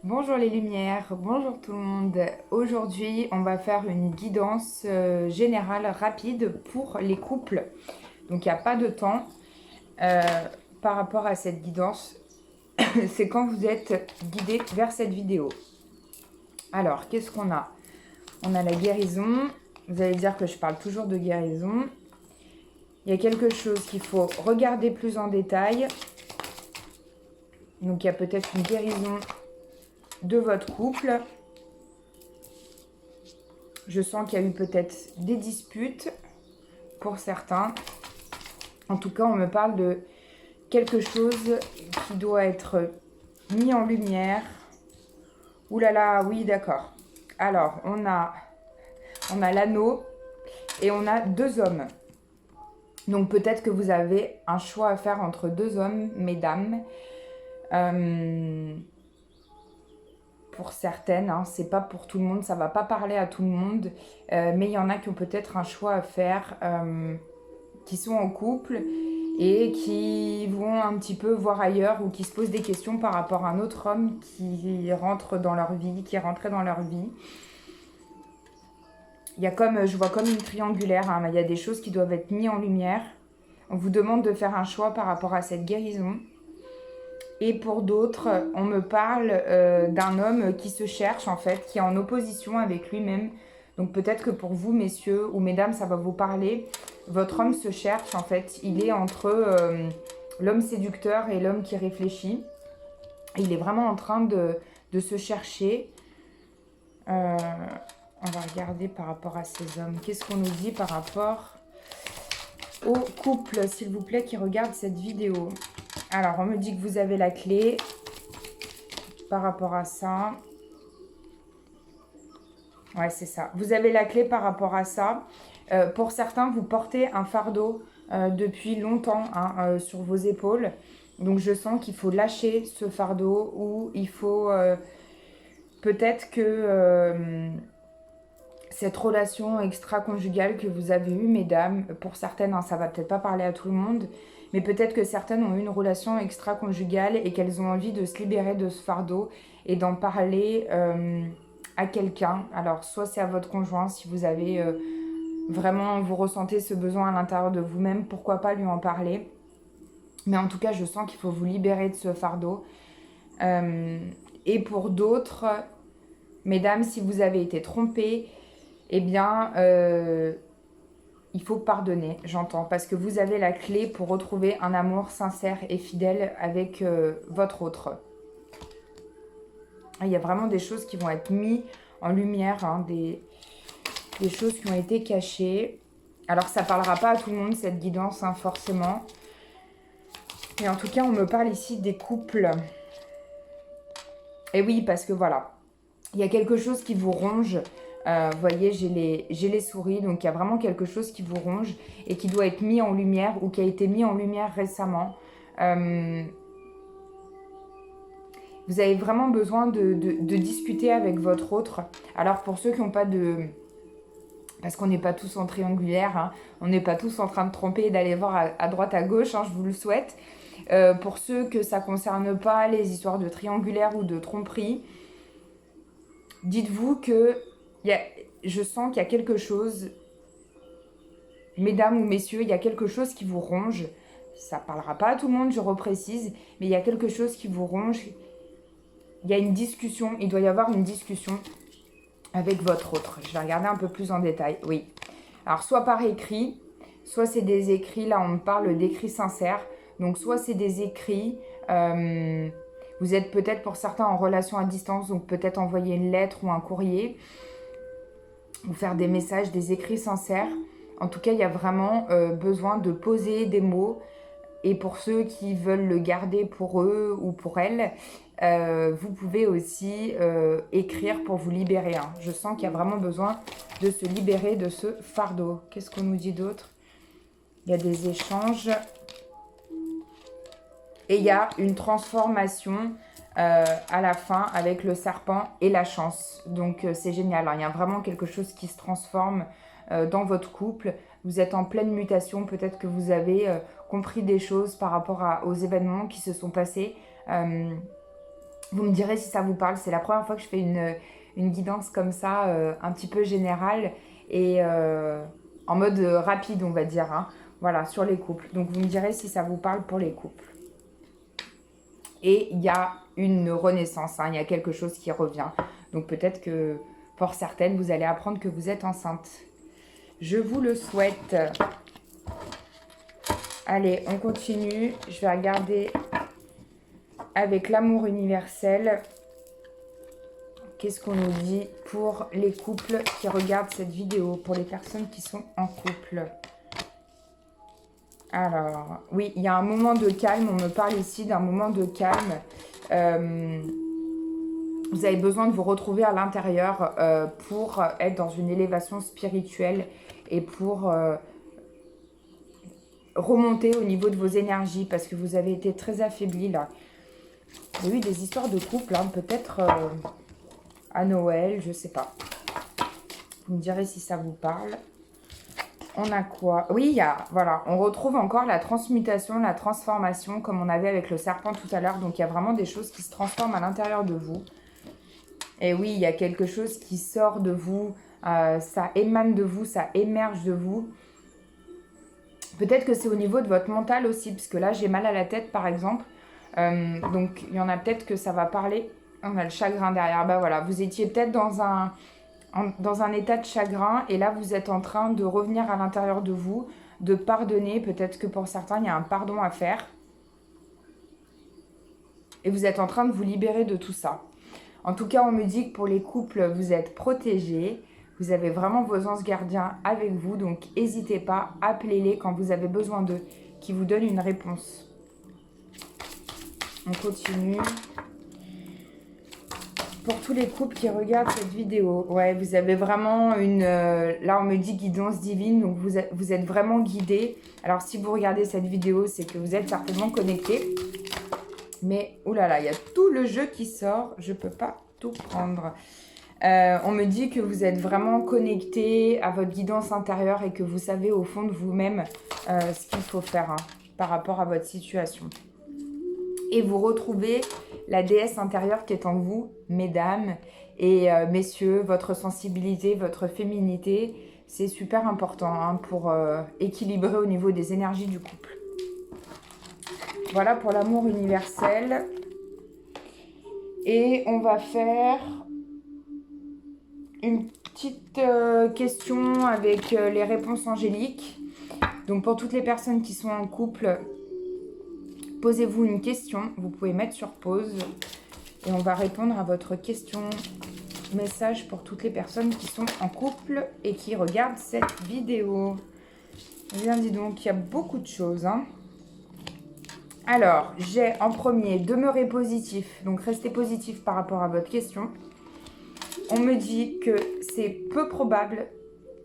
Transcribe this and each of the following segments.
Bonjour les lumières, bonjour tout le monde. Aujourd'hui, on va faire une guidance générale rapide pour les couples. Donc, il n'y a pas de temps euh, par rapport à cette guidance. C'est quand vous êtes guidé vers cette vidéo. Alors, qu'est-ce qu'on a? On a la guérison. Vous allez dire que je parle toujours de guérison. Il y a quelque chose qu'il faut regarder plus en détail. Donc, il y a peut-être une guérison de votre couple. Je sens qu'il y a eu peut-être des disputes pour certains. En tout cas, on me parle de quelque chose qui doit être mis en lumière. Ouh là là, oui, d'accord. Alors, on a l'anneau et on a deux hommes. Donc peut-être que vous avez un choix à faire entre deux hommes, mesdames. Pour certaines, hein, c'est pas pour tout le monde, ça va pas parler à tout le monde, mais il y en a qui ont peut-être un choix à faire, qui sont en couple et qui vont un petit peu voir ailleurs ou qui se posent des questions par rapport à un autre homme qui rentre dans leur vie, qui est rentré dans leur vie. Il y a comme, je vois comme une triangulaire, hein, il y a des choses qui doivent être mises en lumière. On vous demande de faire un choix par rapport à cette guérison. Et pour d'autres, on me parle d'un homme qui se cherche en fait, qui est en opposition avec lui-même. Donc peut-être que pour vous, messieurs ou mesdames, ça va vous parler. Votre homme se cherche en fait. Il est entre l'homme séducteur et l'homme qui réfléchit. Il est vraiment en train de se chercher. On va regarder par rapport à ces hommes. Qu'est-ce qu'on nous dit par rapport au couple, s'il vous plaît, qui regarde cette vidéo? Alors, on me dit que vous avez la clé par rapport à ça. Ouais, c'est ça. Vous avez la clé par rapport à ça. Pour certains, vous portez un fardeau depuis longtemps hein, sur vos épaules. Donc, je sens qu'il faut lâcher ce fardeau ou il faut peut-être que cette relation extra-conjugale que vous avez eue, mesdames, pour certaines, hein, ça va peut-être pas parler à tout le monde, mais peut-être que certaines ont eu une relation extra-conjugale et qu'elles ont envie de se libérer de ce fardeau et d'en parler à quelqu'un. Alors, soit c'est à votre conjoint, si vous avez vraiment, vous ressentez ce besoin à l'intérieur de vous-même, pourquoi pas lui en parler. Mais en tout cas, je sens qu'il faut vous libérer de ce fardeau. Et pour d'autres, mesdames, si vous avez été trompées, eh bien, il faut pardonner, j'entends, parce que vous avez la clé pour retrouver un amour sincère et fidèle avec votre autre. Il y a vraiment des choses qui vont être mises en lumière, hein, des choses qui ont été cachées. Alors, ça ne parlera pas à tout le monde, cette guidance, hein, forcément. Mais en tout cas, on me parle ici des couples. Et oui, parce que voilà, il y a quelque chose qui vous ronge. Vous voyez, j'ai les souris, donc il y a vraiment quelque chose qui vous ronge et qui doit être mis en lumière ou qui a été mis en lumière récemment. Vous avez vraiment besoin de discuter avec votre autre. Alors pour ceux qui n'ont pas de... Parce qu'on n'est pas tous en triangulaire, hein, on n'est pas tous en train de tromper et d'aller voir à droite, à gauche, hein, je vous le souhaite. Pour ceux que ça ne concerne pas, les histoires de triangulaire ou de tromperie, dites-vous que je sens qu'il y a quelque chose, mesdames ou messieurs, il y a quelque chose qui vous ronge. Ça ne parlera pas à tout le monde, je reprécise, mais il y a quelque chose qui vous ronge. Il y a une discussion, il doit y avoir une discussion avec votre autre. Je vais regarder un peu plus en détail, oui. Alors, soit par écrit, soit c'est des écrits, là on me parle d'écrits sincères. Donc, soit c'est des écrits, vous êtes peut-être pour certains en relation à distance, donc peut-être envoyer une lettre ou un courrier, ou faire des messages, des écrits sincères. En tout cas, il y a vraiment besoin de poser des mots. Et pour ceux qui veulent le garder pour eux ou pour elles, vous pouvez aussi écrire pour vous libérer. Hein. Je sens qu'il y a vraiment besoin de se libérer de ce fardeau. Qu'est-ce qu'on nous dit d'autre? Il y a des échanges. Et il y a une transformation à la fin avec le serpent et la chance. Donc c'est génial. Hein. Il y a vraiment quelque chose qui se transforme dans votre couple. Vous êtes en pleine mutation. Peut-être que vous avez compris des choses par rapport aux événements qui se sont passés. Vous me direz si ça vous parle. C'est la première fois que je fais une guidance comme ça, un petit peu générale et en mode rapide, on va dire. Hein. Voilà, sur les couples. Donc, vous me direz si ça vous parle pour les couples. Et il y a une renaissance, hein, il y a quelque chose qui revient. Donc, peut-être que pour certaines, vous allez apprendre que vous êtes enceinte. Je vous le souhaite. Allez, on continue. Je vais regarder avec l'amour universel. Qu'est-ce qu'on nous dit pour les couples qui regardent cette vidéo, pour les personnes qui sont en couple? Alors, oui, il y a un moment de calme. On me parle ici d'un moment de calme. Vous avez besoin de vous retrouver à l'intérieur pour être dans une élévation spirituelle et pour remonter au niveau de vos énergies parce que vous avez été très affaiblis là. Il y a eu des histoires de couple, hein, peut-être à Noël, je sais pas. Vous me direz si ça vous parle. On a quoi? Oui, il y a, voilà, on retrouve encore la transmutation, la transformation comme on avait avec le serpent tout à l'heure. Donc, il y a vraiment des choses qui se transforment à l'intérieur de vous. Et oui, il y a quelque chose qui sort de vous, ça émane de vous, ça émerge de vous. Peut-être que c'est au niveau de votre mental aussi, parce que là, j'ai mal à la tête, par exemple. Donc, il y en a peut-être que ça va parler. On a le chagrin derrière. Bah voilà, vous étiez peut-être dans un état de chagrin et là, vous êtes en train de revenir à l'intérieur de vous, de pardonner. Peut-être que pour certains, il y a un pardon à faire. Et vous êtes en train de vous libérer de tout ça. En tout cas, on me dit que pour les couples, vous êtes protégés. Vous avez vraiment vos anges gardiens avec vous. Donc, n'hésitez pas, appelez-les quand vous avez besoin d'eux, qui vous donnent une réponse. On continue. Pour tous les couples qui regardent cette vidéo, ouais, vous avez vraiment une... là, on me dit guidance divine, donc vous êtes vraiment guidés. Alors, si vous regardez cette vidéo, c'est que vous êtes certainement connectés. Mais, oulala, il y a tout le jeu qui sort. Je ne peux pas tout prendre. On me dit que vous êtes vraiment connectés à votre guidance intérieure et que vous savez au fond de vous-même ce qu'il faut faire hein, par rapport à votre situation. Et vous retrouvez la déesse intérieure qui est en vous, mesdames et messieurs, votre sensibilité, votre féminité, c'est super important hein, pour équilibrer au niveau des énergies du couple. Voilà pour l'amour universel. Et on va faire une petite question avec les réponses angéliques. Donc pour toutes les personnes qui sont en couple, posez-vous une question. Vous pouvez mettre sur pause. Et on va répondre à votre question. Message pour toutes les personnes qui sont en couple et qui regardent cette vidéo. Eh bien, dis donc, il y a beaucoup de choses. Hein. Alors, j'ai en premier, demeurer positif. Donc, restez positif par rapport à votre question. On me dit que c'est peu probable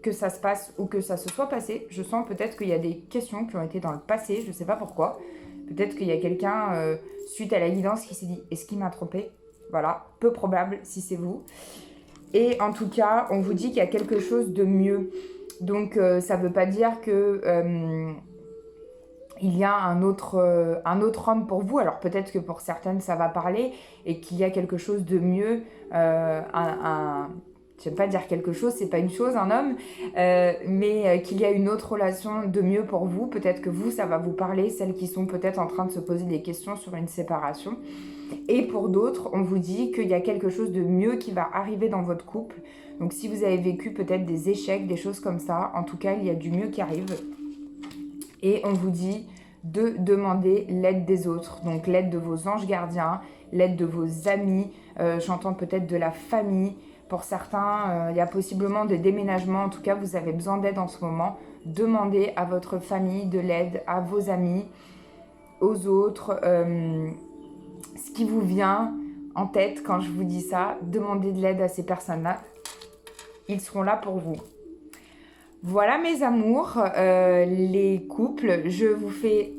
que ça se passe ou que ça se soit passé. Je sens peut-être qu'il y a des questions qui ont été dans le passé. Je ne sais pas pourquoi. Peut-être qu'il y a quelqu'un, suite à la guidance, qui s'est dit « Est-ce qu'il m'a trompé ?» Voilà, peu probable si c'est vous. Et en tout cas, on vous dit qu'il y a quelque chose de mieux. Donc, ça ne veut pas dire que... il y a un autre homme pour vous. Alors peut-être que pour certaines ça va parler et qu'il y a quelque chose de mieux. J'aime pas dire quelque chose, c'est pas une chose, un homme, mais qu'il y a une autre relation de mieux pour vous. Peut-être que vous, ça va vous parler, celles qui sont peut-être en train de se poser des questions sur une séparation. Et pour d'autres, on vous dit qu'il y a quelque chose de mieux qui va arriver dans votre couple. Donc si vous avez vécu peut-être des échecs, des choses comme ça, en tout cas, il y a du mieux qui arrive. Et on vous dit de demander l'aide des autres, donc l'aide de vos anges gardiens, l'aide de vos amis, j'entends peut-être de la famille. Pour certains, il y a possiblement des déménagements, en tout cas vous avez besoin d'aide en ce moment. Demandez à votre famille de l'aide, à vos amis, aux autres, ce qui vous vient en tête quand je vous dis ça. Demandez de l'aide à ces personnes-là, ils seront là pour vous. Voilà mes amours, les couples, je vous fais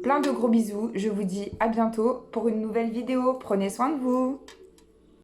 plein de gros bisous. Je vous dis à bientôt pour une nouvelle vidéo. Prenez soin de vous.